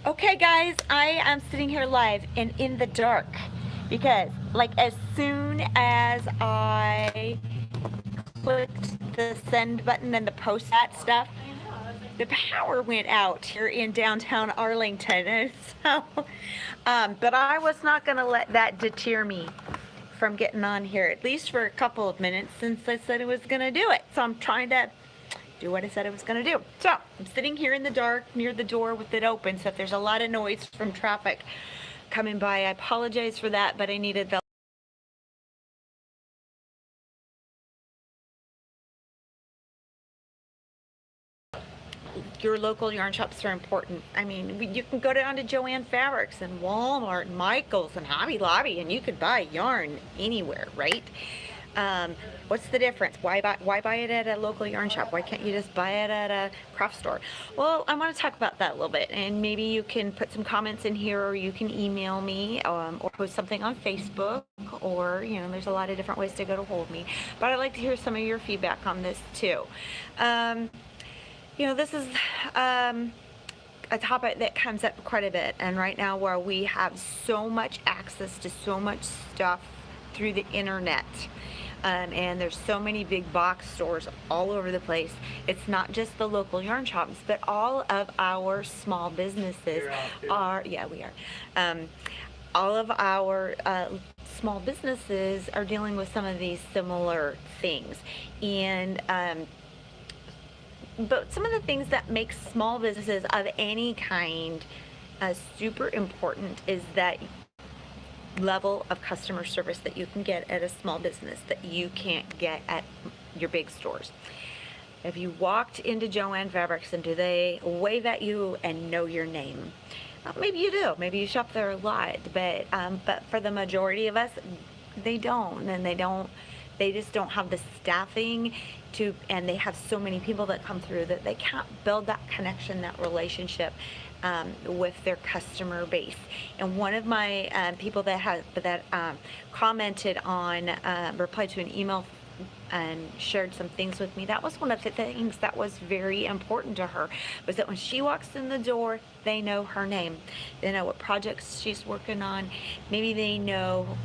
Okay, guys, I am sitting here live and in the dark because, like, as soon as I clicked the send button and the post that stuff, the power went out here in downtown Arlington. And so, but I was not going to let that deter me from getting on here, at least for a couple of minutes, since I said I was going to do it. So I'm trying to do what I said I was going to do. So I'm sitting here in the dark near the door with it open. So if there's a lot of noise from traffic coming by, I apologize for that, but I needed the your local yarn shops are important. I mean, you can go down to Joann Fabrics and Walmart and Michael's and Hobby Lobby, and you could buy yarn anywhere, right? What's the difference? Why buy it at a local yarn shop? Why can't you just buy it at a craft store? Well, I want to talk about that a little bit, and maybe you can put some comments in here, or you can email me, or post something on Facebook, or there's a lot of different ways to get a hold of me. But I'd like to hear some of your feedback on this too. This is a topic that comes up quite a bit, and right now where we have so much access to so much stuff through the internet, and there's so many big box stores all over the place. It's not just the local yarn shops, but all of our small businesses are, yeah, we are. All of our small businesses are dealing with some of these similar things, and but some of the things that make small businesses of any kind super important is that level of customer service that you can get at a small business that you can't get at your big stores. If you walked into Joann Fabrics, and do they wave at you and know your name? Maybe you do. Maybe you shop there a lot, but for the majority of us, they don't, and they just don't have the staffing to, and they have so many people that come through that they can't build that connection, that relationship with their customer base. And one of my people that commented on, replied to an email and shared some things with me, that was one of the things that was very important to her, was that when she walks in the door, they know her name. They know what projects she's working on. Maybe they know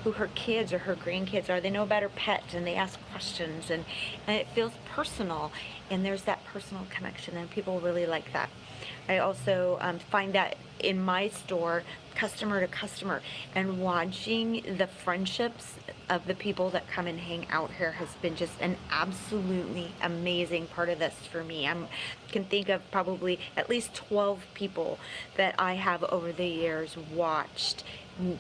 who her kids or her grandkids are. They know about her pet, and they ask questions, and it feels personal, and there's that personal connection, and people really like that. I also find that in my store, customer to customer, and watching the friendships of the people that come and hang out here has been just an absolutely amazing part of this for me. I can think of probably at least 12 people that I have over the years watched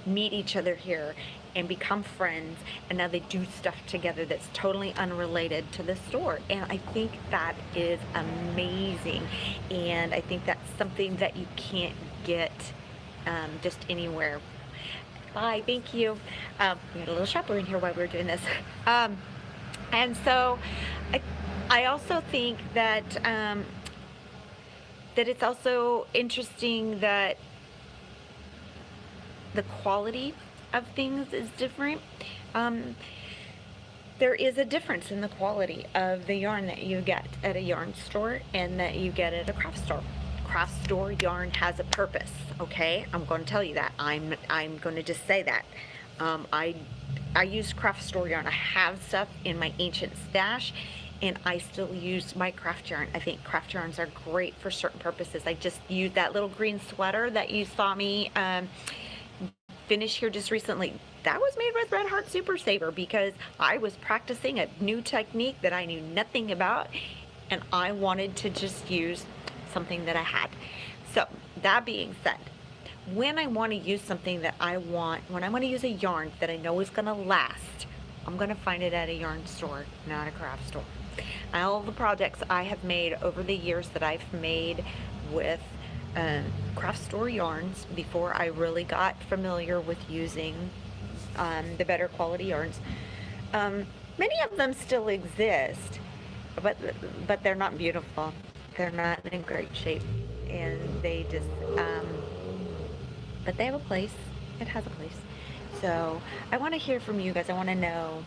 meet each other here and become friends, and now they do stuff together that's totally unrelated to the store, and I think that is amazing, and I think that's something that you can't get just anywhere. Bye, thank you. We had a little shopper in here while we were doing this. And so I also think that that it's also interesting that the quality of things is different. There is a difference in the quality of the yarn that you get at a yarn store and that you get at a craft store. Craft store yarn has a purpose, okay? I'm going to tell you that. I'm going to just say that. I use craft store yarn. I have stuff in my ancient stash, and I still use my craft yarn. I think craft yarns are great for certain purposes. I just used that little green sweater that you saw me finish here just recently. That was made with Red Heart Super Saver because I was practicing a new technique that I knew nothing about, and I wanted to just use something that I had. So that being said, when I want to use something that when I want to use a yarn that I know is going to last, I'm going to find it at a yarn store, not a craft store. All the projects I have made over the years that I've made with craft store yarns before I really got familiar with using the better quality yarns, many of them still exist, but they're not beautiful. They're not in great shape, and they just but they have a place. It has a place. So I want to hear from you guys. I want to know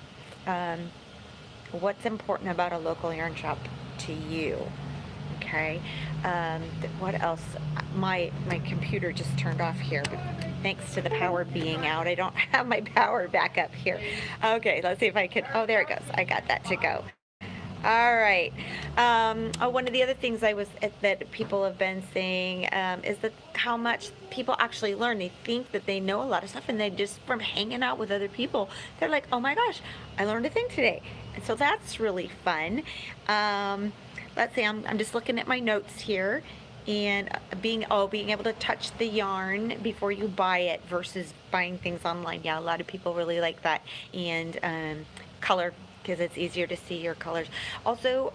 what's important about a local yarn shop to you. Okay. Okay. What else? My computer just turned off here. Thanks to the power being out, I don't have my power back up here. Okay, let's see if I can. Oh, there it goes. I got that to go. All right. One of the other things that people have been saying is that how much people actually learn. They think that they know a lot of stuff, and they just from hanging out with other people, they're like, "Oh my gosh, I learned a thing today," and so that's really fun. Let's see. I'm just looking at my notes here, and being able to touch the yarn before you buy it versus buying things online. Yeah, a lot of people really like that, and color, because it's easier to see your colors. Also,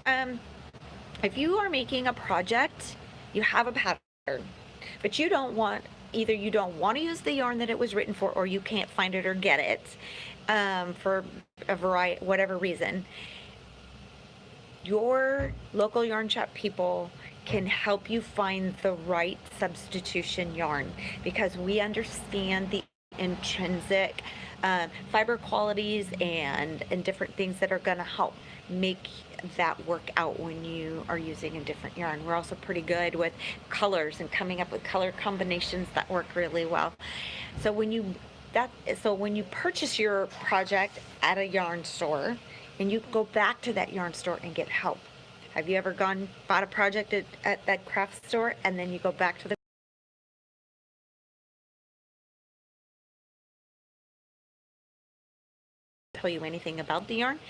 if you are making a project, you have a pattern, but either you don't want to use the yarn that it was written for, or you can't find it or get it for a variety, whatever reason. Your local yarn shop people can help you find the right substitution yarn, because we understand the intrinsic fiber qualities and different things that are going to help make that work out when you are using a different yarn. We're also pretty good with colors and coming up with color combinations that work really well. So when you purchase your project at a yarn store, and you go back to that yarn store and get help. Have you ever bought a project at that craft store, and then you go back to the tell you anything about the yarn,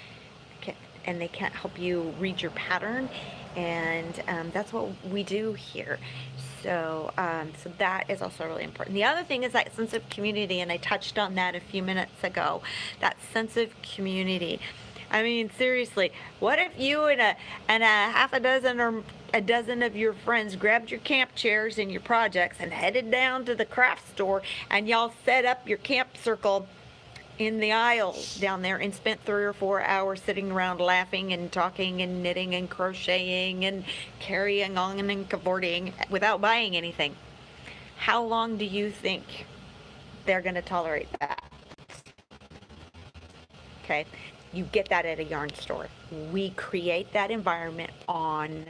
and they can't help you read your pattern, and that's what we do here. So that is also really important. The other thing is that sense of community, and I touched on that a few minutes ago. That sense of community. I mean, seriously, what if you and a half a dozen or a dozen of your friends grabbed your camp chairs and your projects and headed down to the craft store, and y'all set up your camp circle in the aisle down there and spent 3 or 4 hours sitting around laughing and talking and knitting and crocheting and carrying on and cavorting without buying anything? How long do you think they're going to tolerate that? Okay. You get that at a yarn store. We create that environment on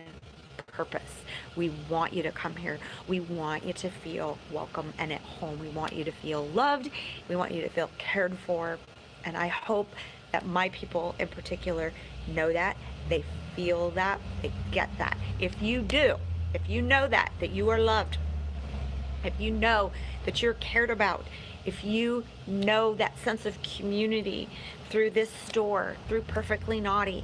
purpose. We want you to come here. We want you to feel welcome and at home. We want you to feel loved. We want you to feel cared for. And I hope that my people in particular know that, they feel that, they get that. If you do, if you know that you are loved, if you know that you're cared about, if you know that sense of community through this store, through Perfectly Naughty,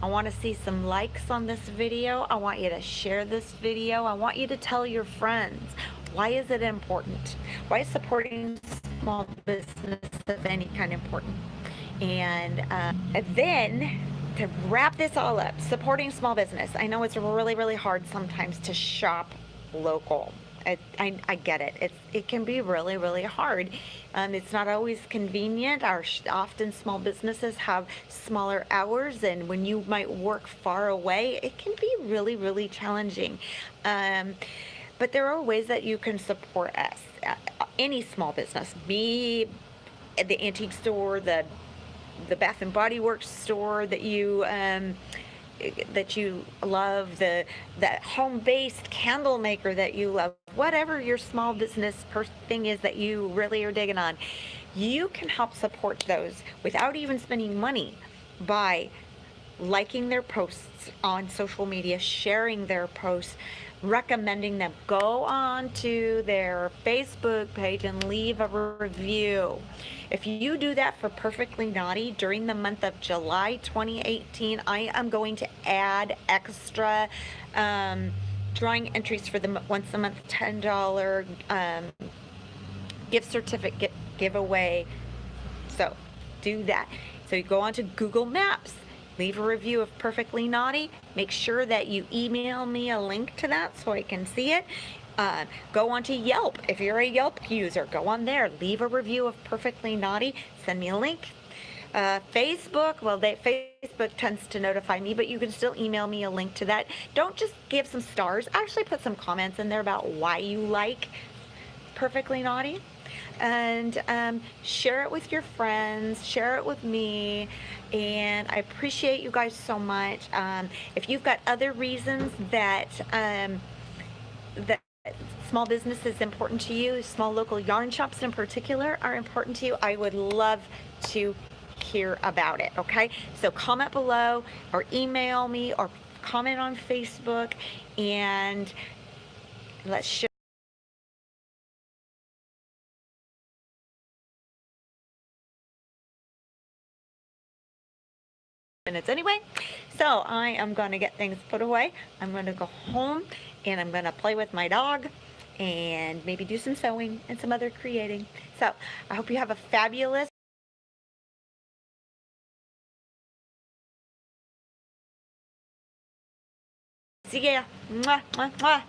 I want to see some likes on this video. I want you to share this video. I want you to tell your friends. Why is it important? Why is supporting small business of any kind important? And then to wrap this all up, supporting small business. I know it's really, really hard sometimes to shop local. I get it. It can be really, really hard. It's not always convenient. Often small businesses have smaller hours, and when you might work far away, it can be really, really challenging. But there are ways that you can support us. Any small business, be at the antique store, the Bath and Body Works store that you love, the home-based candle maker that you love, whatever your small business thing is that you really are digging on, you can help support those without even spending money by liking their posts on social media, sharing their posts, recommending them. Go on to their Facebook page and leave a review. If you do that for Perfectly Naughty during the month of July 2018, I am going to add extra drawing entries for the once a month $10 gift certificate giveaway. So do that. So you go on to Google Maps, leave a review of Perfectly Naughty. Make sure that you email me a link to that so I can see it. Go on to Yelp. If you're a Yelp user, go on there. Leave a review of Perfectly Naughty. Send me a link. Facebook, Facebook tends to notify me, but you can still email me a link to that. Don't just give some stars. Actually put some comments in there about why you like Perfectly Naughty. and share it with your friends, share it with me. And I appreciate you guys so much. If you've got other reasons that that small business is important to you, small local yarn shops in particular are important to you, I would love to hear about it. Okay, so comment below or email me or comment on Facebook, and let's share minutes anyway. So I am going to get things put away. I'm going to go home and I'm going to play with my dog and maybe do some sewing and some other creating. So I hope you have a fabulous see ya. Mwah, mwah, mwah.